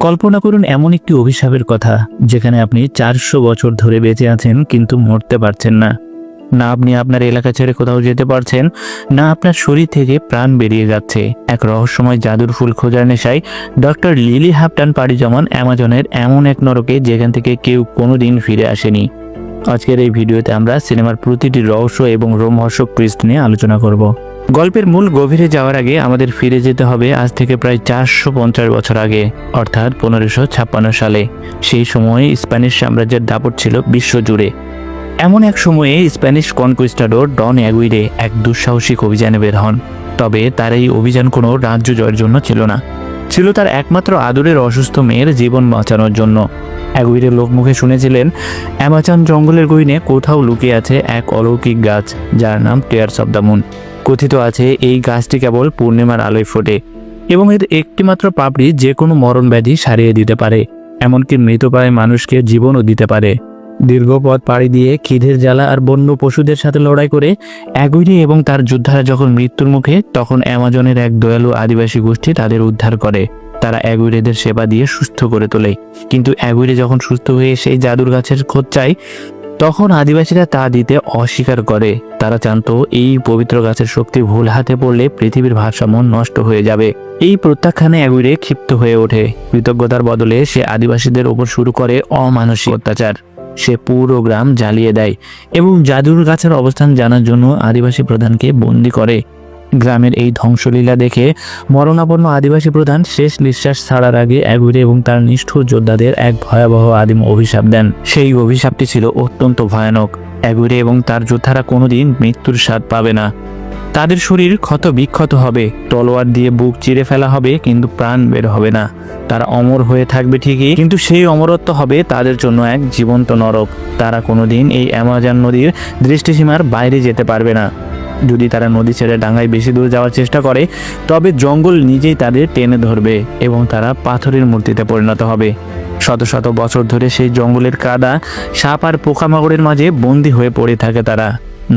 কল্পনা করুন এমন একটি অভিশাপের কথা যেখানে আপনি 400 বছর ধরে বেঁচে আছেন কিন্তু মরতে পারছেন না। না আপনি আপনার এলাকা ছেড়ে কোথাও যেতে পারছেন, না আপনার শরীর থেকে প্রাণ বেরিয়ে যাচ্ছে। এক রহস্যময় জাদুর ফুল খোঁজার নেশায় ডক্টর লিলি হাফটন পাড়ি জমান অ্যামাজনের এমন এক নরকে যেখান থেকে কেউ কোনোদিন ফিরে আসেনি। আজকের এই ভিডিওতে আমরা সিনেমার প্রতিটি রহস্য এবং রোমহর্ষক টুইস্ট নিয়ে আলোচনা করব। গল্পের মূল গভীরে যাওয়ার আগে আমাদের ফিরে যেতে হবে আজ থেকে প্রায় 450 বছর আগে, অর্থাৎ 1556 সালে। সেই সময়ে স্প্যানিশ সাম্রাজ্যের দাপট ছিল বিশ্বজুড়ে। এমন এক সময়ে স্প্যানিশ কনকুইস্টাডোর ডন অ্যাগুইরে এক দুঃসাহসিক অভিযানে বের হন। তবে তার এই অভিযান কোনো রাজ্য জয়ের জন্য ছিল না, ছিল তার একমাত্র আদরের অসুস্থ মেয়ের জীবন বাঁচানোর জন্য। অ্যাগুইরে লোকমুখে শুনেছিলেন অ্যামাজন জঙ্গলের গহীনে কোথাও লুকিয়ে আছে এক অলৌকিক গাছ যার নাম টিয়ার্স অব দ্য মুন। কথিত আছে এই গাছটি কেবল পূর্ণিমার আলোয় ফোটে এবং এর একটিমাত্র পাপড়ি যে কোনো মরণ ব্যাধি সারিয়ে দিতে পারে, এমনকি মৃতপ্রায় মানুষকে জীবনও দিতে পারে। দীর্ঘ পথ পাড়ি দিয়ে খিদের জ্বালা আর বন্য পশুদের সাথে লড়াই করে অ্যাগুইরে এবং তার যোদ্ধারা যখন মৃত্যুর মুখে, তখন অ্যামাজনের এক দয়ালু আদিবাসী গোষ্ঠী তাদের উদ্ধার করে। তারা অ্যাগুইরেদের সেবা দিয়ে সুস্থ করে তোলে। কিন্তু অ্যাগুইরে যখন সুস্থ হয়ে সেই জাদুর গাছের খোঁজ চায়, তখন আদিবাসীরা তা দিতে অস্বীকার করে। তারা জানতো এই পবিত্র গাছের শক্তি ভুল হাতে পড়লে পৃথিবীর ভারসাম্য নষ্ট হয়ে যাবে। এই প্রত্যাখ্যানে অ্যাগুইরে ক্ষিপ্ত হয়ে ওঠে। কৃতজ্ঞতার বদলে সে আদিবাসীদের ওপর শুরু করে অমানসিক অত্যাচার। সে পুরো গ্রাম জ্বালিয়ে দেয় এবং জাদুর গাছের অবস্থান জানার জন্য আদিবাসী প্রধানকে বন্দী করে। গ্রামের এই ধ্বংসলীলা দেখে মরণাপন্ন আদিবাসী প্রধান শেষ নিঃশ্বাস ছাড়ার আগে অ্যাগুইরে এবং তার নিষ্ঠুর যোদ্ধাদের এক ভয়াবহ আদিম অভিশাপ দেন। সেই অভিশাপটি ছিল অত্যন্ত ভয়ানক। অ্যাগুইরে এবং তার যোদ্ধারা কোনোদিন মৃত্যুর স্বাদ পাবে না। তাদের শরীর ক্ষত বিক্ষত হবে, তলোয়ার দিয়ে বুক চিরে ফেলা হবে, কিন্তু প্রাণ বের হবে না। তারা অমর হয়ে থাকবে ঠিকই, কিন্তু সেই অমরত্ব হবে তাদের জন্য এক জীবন্ত নরক। তারা কোনোদিন এই অ্যামাজন নদীর দৃষ্টিসীমার বাইরে যেতে পারবে না। যদি তারা নদী ছেড়ে ডাঙায় বেশি দূর যাওয়ার চেষ্টা করে, তবে জঙ্গল নিজেই তাদের টেনে ধরবে এবং তারা পাথরের মূর্তিতে পরিণত হবে। শত শত বছর ধরে সেই জঙ্গলের কাদা, সাপ আর পোকামাকড়ের মাঝে বন্দী হয়ে পড়ে থাকে তারা।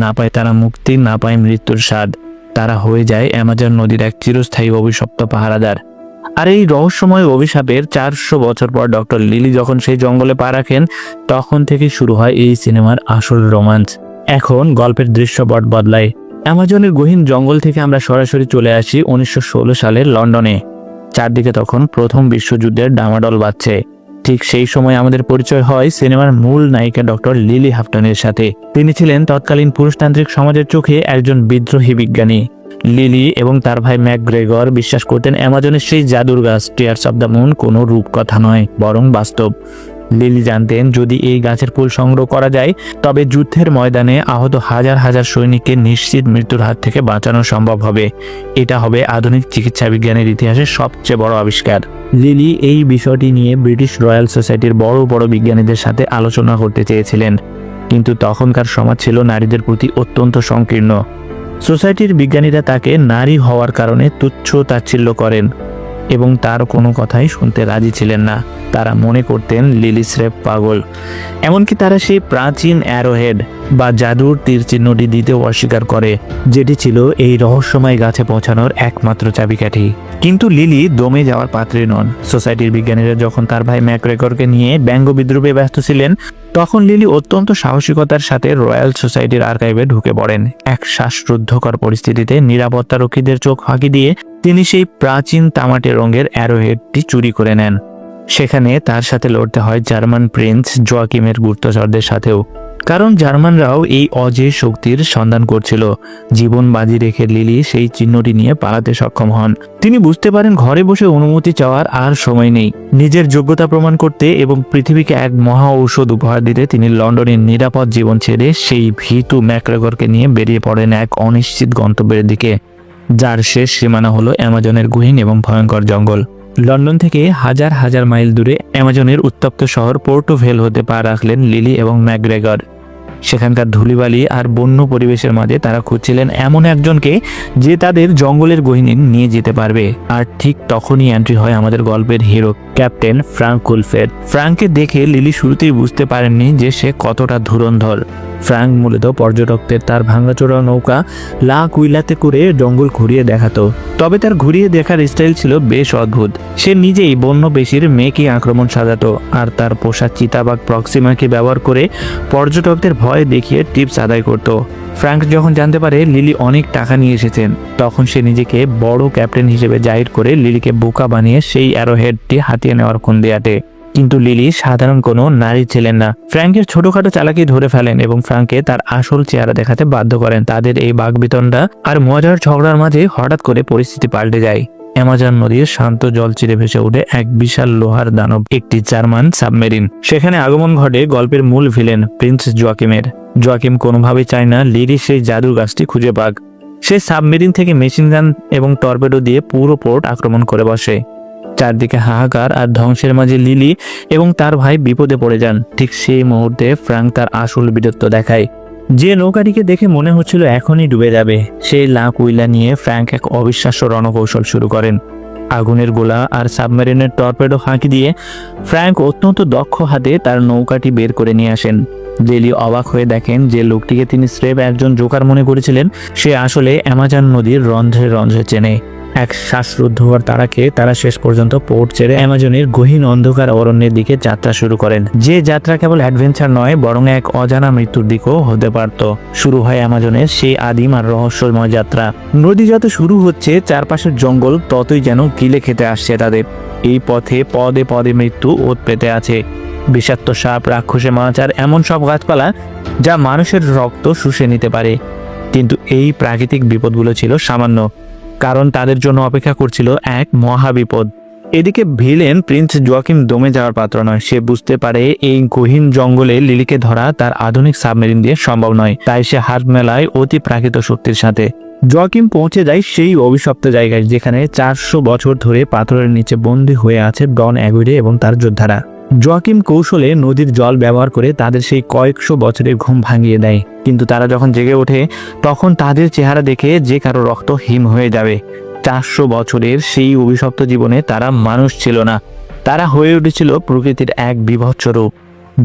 না পায় তারা মুক্তি, না পায় মৃত্যুর স্বাদ। তারা হয়ে যায় অ্যামাজন নদীর এক চিরস্থায়ী অভিশপ্ত পাহারাদার। আর এই রহস্যময় অভিশাপের 400 বছর পর ডক্টর লিলি যখন সেই জঙ্গলে পা রাখেন, তখন থেকে শুরু হয় এই সিনেমার আসল রোমাঞ্চ। এখন গল্পের দৃশ্যপট বদলায়। অ্যামাজনের গহীন জঙ্গল থেকে আমরা সরাসরি চলে আসি 1916 সালের লন্ডনে। চারদিকে তখন প্রথম বিশ্বযুদ্ধের ডামাডোল বাজছে। ঠিক সেই সময় আমাদের পরিচয় হয় সিনেমার মূল নায়িকা ডক্টর লিলি হাফটনের সাথে। তিনি ছিলেন তৎকালীন পুরুষতান্ত্রিক সমাজের চোখে একজন বিদ্রোহী বিজ্ঞানী। লিলি এবং তার ভাই ম্যাকগ্রেগর বিশ্বাস করতেন অ্যামাজনের সেই জাদুর গাছ টিয়ার্স অব দ্য মুন কোনো রূপকথা নয়, বরং বাস্তব। লিলি জানতেন যদি এই গাছের ফুল সংগ্রহ করা যায়, তবে যুদ্ধের ময়দানে আহত হাজার হাজার সৈনিককে নিশ্চিত মৃত্যুর হাত থেকে বাঁচানো সম্ভব হবে। এটা হবে আধুনিক চিকিৎসা বিজ্ঞানের ইতিহাসে সবচেয়ে বড় আবিষ্কার। লিলি এই বিষয়টি নিয়ে ব্রিটিশ রয়্যাল সোসাইটির বড় বড় বিজ্ঞানীদের সাথে আলোচনা করতে চেয়েছিলেন, কিন্তু তখনকার সমাজ ছিল নারীদের প্রতি অত্যন্ত সংকীর্ণ। সোসাইটির বিজ্ঞানীরা তাকে নারী হওয়ার কারণে তুচ্ছ তাচ্ছিল্য করেন এবং তার কোনো কথাই শুনতে রাজি ছিলেন না। তারা মনে করতেন লিলি স্রেফ পাগল। এমনকি তারা সেই প্রাচীন অ্যারোহেড বা জাদুর তীর চিহ্নটি দিতেও অস্বীকার করে, যেটি ছিল এই রহস্যময় গাছে পৌঁছানোর একমাত্র চাবিকাঠি। কিন্তু লিলি দমে যাওয়ার পাত্রী নন। সোসাইটির বিজ্ঞানীরা যখন তার ভাই ম্যাকগ্রেগরকে নিয়ে ব্যঙ্গ বিদ্রুপে ব্যস্ত ছিলেন, তখন লিলি অত্যন্ত সাহসিকতার সাথে রয়্যাল সোসাইটির আর্কাইভে ঢুকে পড়েন। এক শ্বাসরুদ্ধকর পরিস্থিতিতে নিরাপত্তারক্ষীদের চোখ ফাঁকি দিয়ে তিনি সেই প্রাচীন তামাটে রঙের অ্যারোহেডটি চুরি করে নেন। সেখানে তার সাথে লড়তে হয় জার্মান প্রিন্স জোয়াকিমের গুপ্তচরদের সাথেও, কারণ জার্মানরাও এই অজেয় শক্তির সন্ধান করছিল। জীবন বাজি রেখে লিলি সেই চিহ্নটি নিয়ে পালাতে সক্ষম হন। তিনি বুঝতে পারেন ঘরে বসে অনুমতি চাওয়ার আর সময় নেই। নিজের যোগ্যতা প্রমাণ করতে এবং পৃথিবীকে এক মহা ঔষধ উপহার দিতে তিনি লন্ডনের নিরাপদ জীবন ছেড়ে সেই ভীতু ম্যাকগ্রেগরকে নিয়ে বেরিয়ে পড়েন এক অনিশ্চিত গন্তব্যের দিকে, যার শেষ সীমানা হলো অ্যামাজনের গহীন এবং ভয়ঙ্কর জঙ্গল। লন্ডন থেকে হাজার হাজার মাইল দূরে অ্যামাজনের উত্তপ্ত শহর পোর্টো ভেল হতে পা রাখলেন লিলি এবং ম্যাকগ্রেগর। সেখানকার ধুলিবালি আর বন্য পরিবেশের মাঝে তারা খুঁজছিলেন এমন একজনকে যে তাদের জঙ্গলের গহীনে নিয়ে যেতে পারবে। আর ঠিক তখনই এন্ট্রি হয় আমাদের গল্পের হিরো ক্যাপ্টেন ফ্রাঙ্ক উলফের। ফ্রাঙ্ককে দেখে লিলি শুরুতেই বুঝতে পারেননি যে সে কতটা ধুরন্ধর। ফ্রাঙ্ক মূলত পর্যটকদের তার ভাঙাচোরা নৌকা লা কুইলাতে করে জঙ্গল ঘুরিয়ে দেখাতো। তবে তার ঘুরিয়ে দেখার স্টাইল ছিল বেশ অদ্ভুত। সে নিজেই বন্য পেশির মেকি আক্রমণ সাজাতো আর তার পোষা চিতাবাঘ প্রক্সিমাকে ব্যবহার করে পর্যটকদের ভয় দেখিয়ে টিপস আদায় করত। ফ্রাঙ্ক যখন জানতে পারে লিলি অনেক টাকা নিয়ে এসেছেন, তখন সে নিজেকে বড় ক্যাপ্টেন হিসেবে জাহির করে লিলিকে বোকা বানিয়ে সেই অ্যারোহেডটি হাতিয়ে নেওয়ার খুন্দে আটে। কিন্তু লিলি সাধারণ কোনো নারী ছিলেন না। ফ্র্যাঙ্কের ছোটখাটো চালাকি ধরে ফেলেন এবং ফ্রাঙ্ককে তার আসল চেহারা দেখাতে বাধ্য করেন। তাদের এই বাকবিতণ্ডা আর মজার ঝগড়ার মাঝে হঠাৎ করে পরিস্থিতি পাল্টে যায়। অ্যামাজন নদীর শান্ত জল চিরে ভেসে ওঠে এক বিশাল লোহার দানব, একটি জার্মান সাবমেরিন। সেখানে আগমন ঘটে গল্পের মূল ভিলেন প্রিন্স জোয়াকিমের। জোয়াকিম কোনোভাবেই চায় না লিলি সেই জাদুর গাছটি খুঁজে পাক। সে সাবমেরিন থেকে মেশিন গান এবং টর্পেডো দিয়ে পুরো পোর্ট আক্রমণ করে বসে। চারদিকে হাহাকার আর ধ্বংসের মাঝে লিলি এবং তার ভাই বিপদে পড়ে যান। ঠিক সেই মুহূর্তে ফ্রাঙ্ক তার আসল বীরত্ব দেখায়। যে নৌকাটিকে দেখে মনে হচ্ছিল এখনই ডুবে যাবে, সেই লা কুইলা নিয়ে ফ্রাঙ্ক এক অবিশ্বাস্য রণকৌশল শুরু করেন। আগুনের গোলা আর সাবমেরিনের টর্পেডো ফাঁকি দিয়ে ফ্রাঙ্ক অত্যন্ত দক্ষ হাতে তার নৌকাটি বের করে নিয়ে আসেন। লিলি অবাক হয়ে দেখেন যে লোকটিকে তিনি স্রেফ একজন জোকার মনে করেছিলেন, সে আসলে অ্যামাজন নদীর রন্ধ্রে রন্ধ্রে চেনে। এক শ্বাসরুদ্ধ হওয়ার তাড়াকে তারা শেষ পর্যন্ত পোর্ট ছেড়ে অ্যামাজনের গহীন অন্ধকার অরণ্যের দিকে যাত্রা শুরু করেন। যে যাত্রা কেবল অ্যাডভেঞ্চার নয়, বরং এক অজানা মৃত্যুর দিকও হতে পারত। শুরু হয় অ্যামাজনের সেই আদিম আর রহস্যময় যাত্রা। নদী যত শুরু হচ্ছে, চারপাশের জঙ্গল ততই যেন গিলে খেতে আসছে তাদের। এই পথে পদে পদে মৃত্যু ওত পেতে আছে। বিষাক্ত সাপ, রাক্ষসে মাছ আর এমন সব গাছপালা যা মানুষের রক্ত শুষে নিতে পারে। কিন্তু এই প্রাকৃতিক বিপদগুলো ছিল সামান্য, কারণ তাদের জন্য অপেক্ষা করছিল এক মহাবিপদ। এদিকে ভিলেন প্রিন্স জোয়াকিম দমে যাওয়ার পাত্র নয়। সে বুঝতে পারে এই গহীন জঙ্গলে লিলিকে ধরা তার আধুনিক সাবমেরিন দিয়ে সম্ভব নয়। তাই সে হাত মেলায় অতি প্রাকৃত শক্তির সাথে। জোয়াকিম পৌঁছে যায় সেই অভিশপ্ত জায়গায় যেখানে 400 বছর ধরে পাথরের নিচে বন্দী হয়ে আছে ডন অ্যাগুইরে এবং তার যোদ্ধারা। জোয়াকিম কৌশলে নদীর জল ব্যবহার করে তাদের সেই কয়েকশো বছরের ঘুম ভাঙিয়ে দেয়। কিন্তু তারা যখন জেগে ওঠে, তখন তাদের চেহারা দেখে যে কারো রক্ত হিম হয়ে যাবে। 400 বছরের সেই অভিশপ্ত জীবনে তারা মানুষ ছিল না, তারা হয়ে উঠেছিল প্রকৃতির এক বিভৎস রূপ।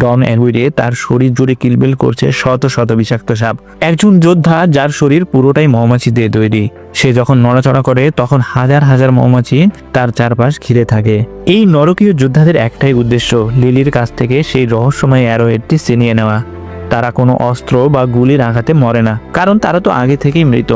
ডন অ্যাগুইরে তার শরীর জুড়ে কিলবিল করছে শত শত বিষাক্ত সাপ। একজন যোদ্ধা যার শরীর পুরোটাই মৌমাছি দিয়ে তৈরি, সে যখন নড়াচড়া করে তখন হাজার হাজার মৌমাছি তার চারপাশ ঘিরে থাকে। এই নরকীয় যোদ্ধাদের একটাই উদ্দেশ্য, লিলির কাছ থেকে সেই রহস্যময় অ্যারোহেডটি ছিনিয়ে নেওয়া। তারা কোনো অস্ত্র বা গুলির আঘাতে মরে না, কারণ তারা তো আগে থেকেই মৃত।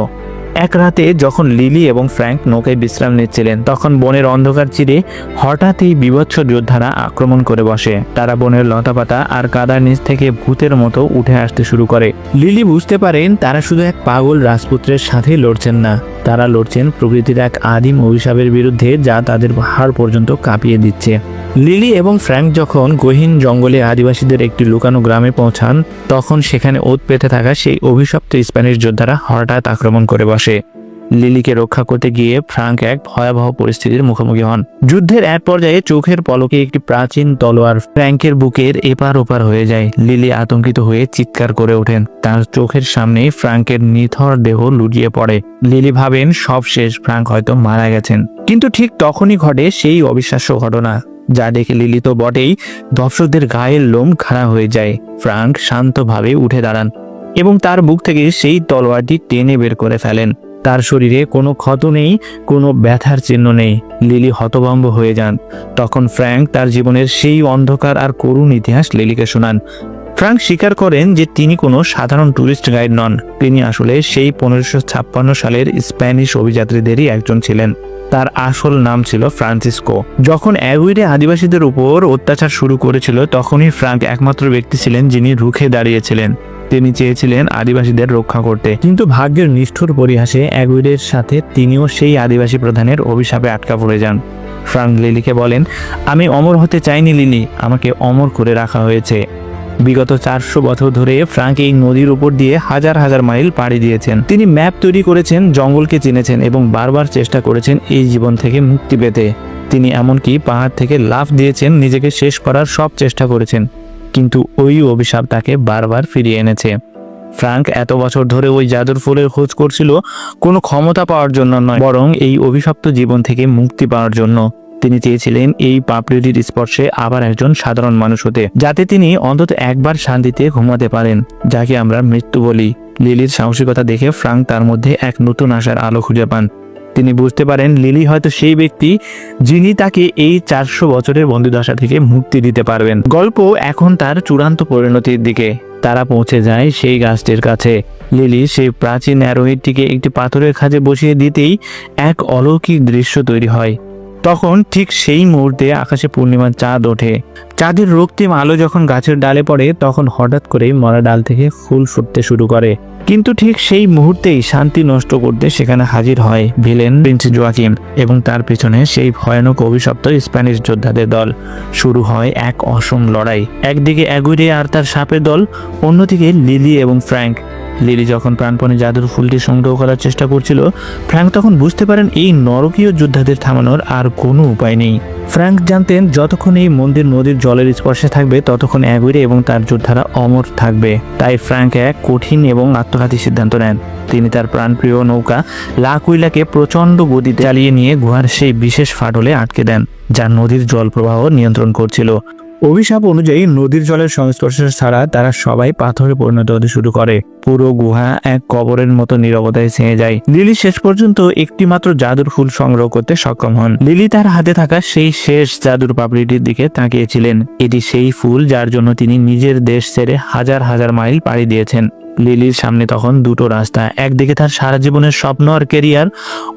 এক রাতে যখন লিলি এবং ফ্র্যাঙ্ক নৌকায় বিশ্রাম নিচ্ছিলেন, তখন বনের অন্ধকার চিরে হঠাৎ এই বিভৎস যোদ্ধারা আক্রমণ করে বসে। তারা বনের লতাপাতা আর কাদার নিচ থেকে ভূতের মতো উঠে আসতে শুরু করে। লিলি বুঝতে পারেন তারা শুধু এক পাগল রাজপুত্রের সাথে লড়ছেন না, তারা লড়ছেন প্রকৃতির এক আদিম অভিশাপের বিরুদ্ধে যা তাদের হাড় পর্যন্ত কাঁপিয়ে দিচ্ছে। লিলি এবং ফ্র্যাঙ্ক যখন গহীন জঙ্গলে আদিবাসীদের একটি লুকানো গ্রামে পৌঁছান, তখন সেখানে ওত পেতে থাকা সেই অভিশপ্ত স্প্যানিশ যোদ্ধারা হঠাৎ আক্রমণ করে বসে। লিলিকে রক্ষা করতে গিয়ে ফ্রাঙ্ক এক ভয়াবহ পরিস্থিতির মুখোমুখি হন। যুদ্ধের এক পর্যায়ে চোখের পলকে একটি প্রাচীন তলোয়ার ফ্র্যাঙ্কের বুকের এপার ওপার হয়ে যায়। লিলি আতঙ্কিত হয়ে চিৎকার করে ওঠেন। তার চোখের সামনে ফ্রাঙ্কের নিথর দেহ লুটিয়ে পড়ে। লিলি ভাবেন সব শেষ, ফ্রাঙ্ক হয়তো মারা গেছেন। কিন্তু ঠিক তখনই ঘটে সেই অবিশ্বাস্য ঘটনা, যা দেখে লিলি তো বটেই, দর্শকদের গায়ের লোম খাড়া হয়ে যায়। ফ্রাঙ্ক শান্তভাবে উঠে দাঁড়ান এবং তার বুক থেকে সেই তলোয়ারটি টেনে বের করে ফেলেন। তার শরীরে কোনো ক্ষত নেই, কোনো ব্যথার চিহ্ন নেই। লিলি হতভম্ব হয়ে যান। তখন ফ্র্যাঙ্ক তার জীবনের সেই অন্ধকার আর করুণ ইতিহাস লিলিকে শোনান। ফ্রাঙ্ক স্বীকার করেন যে তিনি কোনো সাধারণ ট্যুরিস্ট গাইড নন, তিনি আসলে সেই 1556 সালের স্প্যানিশ অভিযাত্রীদেরই একজন ছিলেন। তার আসল নাম ছিল ফ্রান্সিসকো। যখন অ্যাগুইরে আদিবাসীদের উপর অত্যাচার শুরু করেছিল, তখনই ফ্রাঙ্ক একমাত্র ব্যক্তি ছিলেন যিনি রুখে দাঁড়িয়েছিলেন। তিনি চেয়েছিলেন আদিবাসীদের রক্ষা করতে, কিন্তু ভাগ্যের নিষ্ঠুর পরিহাসে অ্যাগুইরের সাথে তিনিও সেই আদিবাসী প্রধানের অভিশাপে আটকা পড়ে যান। ফ্রাঙ্ক লিলিকে বলেন, আমি অমর হতে চাইনি লিলি, আমাকে অমর করে রাখা হয়েছে। বিগত 400 বছর ধরে ফ্রাঙ্ক এই নদীর উপর দিয়ে হাজার হাজার মাইল পাড়ি দিয়েছেন। তিনি ম্যাপ তৈরি করেছেন, জঙ্গলকে চিনেছেন এবং বারবার চেষ্টা করেছেন এই জীবন থেকে মুক্তি পেতে। তিনি এমনকি পাহাড় থেকে লাফ দিয়েছেন, নিজেকে শেষ করার সব চেষ্টা করেছেন, কিন্তু ওই অভিশাপ তাকে বারবার ফিরিয়ে এনেছে। ফ্রাঙ্ক এত বছর ধরে ওই জাদুর ফুলের খোঁজ করছিল কোনো ক্ষমতা পাওয়ার জন্য নয়, বরং এই অভিশপ্ত জীবন থেকে মুক্তি পাওয়ার জন্য। তিনি চেয়েছিলেন এই পাপড়িটির স্পর্শে আবার একজন সাধারণ মানুষ হতে, যাতে তিনি অন্তত একবার শান্তিতে ঘুমাতে পারেন, যাকে আমরা মৃত্যু বলি। লিলির সাহসিকতা দেখে ফ্রাঙ্ক তার মধ্যে এক নতুন আশার আলো খুঁজে পান। তিনি বুঝতে পারেন লিলি হয়তো সেই ব্যক্তি যিনি তাকে এই 400 বছরের বন্দিদশা থেকে মুক্তি দিতে পারবেন। গল্প এখন তার চূড়ান্ত পরিণতির দিকে। তারা পৌঁছে যায় সেই গাছটির কাছে। লিলি সেই প্রাচীন অ্যারোহেডটিকে একটি পাথরের খাঁজে বসিয়ে দিতেই এক অলৌকিক দৃশ্য তৈরি হয়। তখন ঠিক সেই মুহূর্তে আকাশে পূর্ণিমার চাঁদ ওঠে। চাঁদের রক্তিম আলো যখন গাছের ডালে পড়ে তখন হঠাৎ করেই মরা ডাল থেকে ফুল ফুটতে শুরু করে। কিন্তু ঠিক সেই মুহূর্তেই শান্তি নষ্ট করতে সেখানে হাজির হয় ভিলেন প্রিন্স জোয়াকিম এবং তার পেছনে সেই ভয়ানক অভিশপ্ত স্প্যানিশ যোদ্ধাদের দল। শুরু হয় এক অসম লড়াই। একদিকে অ্যাগুইরে আর তার সাপের দল, অন্যদিকে লিলি এবং ফ্র্যাঙ্ক। লিলি যখন প্রাণপণে জাদুর ফুলটি সংগ্রহ করার চেষ্টা করছিল, ফ্র্যাঙ্ক তখন বুঝতে পারেন এই নরকীয় যোদ্ধাদের থামানোর আর কোনো উপায় নেই। ফ্র্যাঙ্ক জানতেন যতক্ষণ এই মন্দির নদীর জলের স্পর্শে থাকবে ততক্ষণ অ্যাগুইরে এবং তার যোদ্ধারা অমর থাকবে। তাই ফ্র্যাঙ্ক এক কঠিন এবং আত্মঘাতী সিদ্ধান্ত নেন। তিনি তার প্রাণপ্রিয় নৌকা লা কুইলাকে প্রচণ্ড গতিতে চালিয়ে নিয়ে গুহার সেই বিশেষ ফাটলে আটকে দেন, যা নদীর জল প্রবাহ নিয়ন্ত্রণ করছিল। অভিশাপ অনুযায়ী নদীর জলের সংস্পর্শ ছাড়া তারা সবাই পাথরে পরিণত হতে শুরু করে। পুরো গুহা এক কবরের মতো নীরবতায় ছেয়ে যায়। লিলি শেষ পর্যন্ত একটি মাত্র জাদুর ফুল সংগ্রহ করতে সক্ষম হন। লিলি তার হাতে থাকা সেই শেষ জাদুর পাপড়িটির দিকে তাকিয়েছিলেন। এটি সেই ফুল যার জন্য তিনি নিজের দেশ ছেড়ে হাজার হাজার মাইল পাড়ি দিয়েছেন। লিলির সামনে তখন দুটো রাস্তা, একদিকে তার সারা জীবনের স্বপ্ন আর ক্যারিয়ার,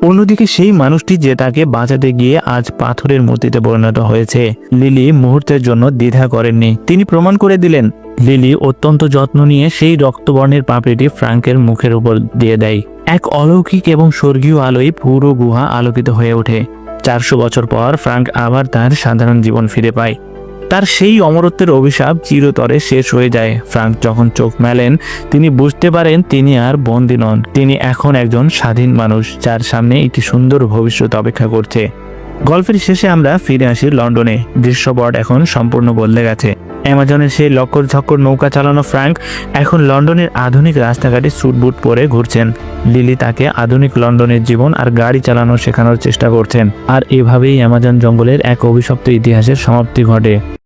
অন্যদিকে সেই মানুষটি যে তাকে বাঁচাতে গিয়ে আজ পাথরের মূর্তিতে পরিণত হয়েছে। লিলি মুহূর্তের জন্য দ্বিধা করেননি। তিনি প্রমাণ করে দিলেন। লিলি অত্যন্ত যত্ন নিয়ে সেই রক্তবর্ণের পাপড়িটি ফ্রাঙ্কের মুখের উপর দিয়ে দেয়। এক অলৌকিক এবং স্বর্গীয় আলোয় পুরো গুহা আলোকিত হয়ে ওঠে। 400 বছর পর ফ্রাঙ্ক আবার তার সাধারণ জীবন ফিরে পায়। তার সেই অমরত্বের অভিশাপ চিরতরে শেষ হয়ে যায়। ফ্রাঙ্ক যখন চোখ মেলেন তিনি বুঝতে পারেন তিনি আর বন্দী নন। তিনি এখন একজন স্বাধীন মানুষ, যার সামনে একটি সুন্দর ভবিষ্যৎ অপেক্ষা করছে। গল্পের শেষে আমরা ফিরে আসি লন্ডনে। দৃশ্যপট এখন সম্পূর্ণ বদলে গেছে। অ্যামাজনের সেই লক্কর ঝক্কর নৌকা চালানো ফ্রাঙ্ক এখন লন্ডনের আধুনিক রাস্তাঘাটে স্যুটবুট পরে ঘুরছেন। লিলি তাকে আধুনিক লন্ডনের জীবন আর গাড়ি চালানো শেখানোর চেষ্টা করছেন। আর এভাবেই অ্যামাজন জঙ্গলের এক অভিশপ্ত ইতিহাসের সমাপ্তি ঘটে।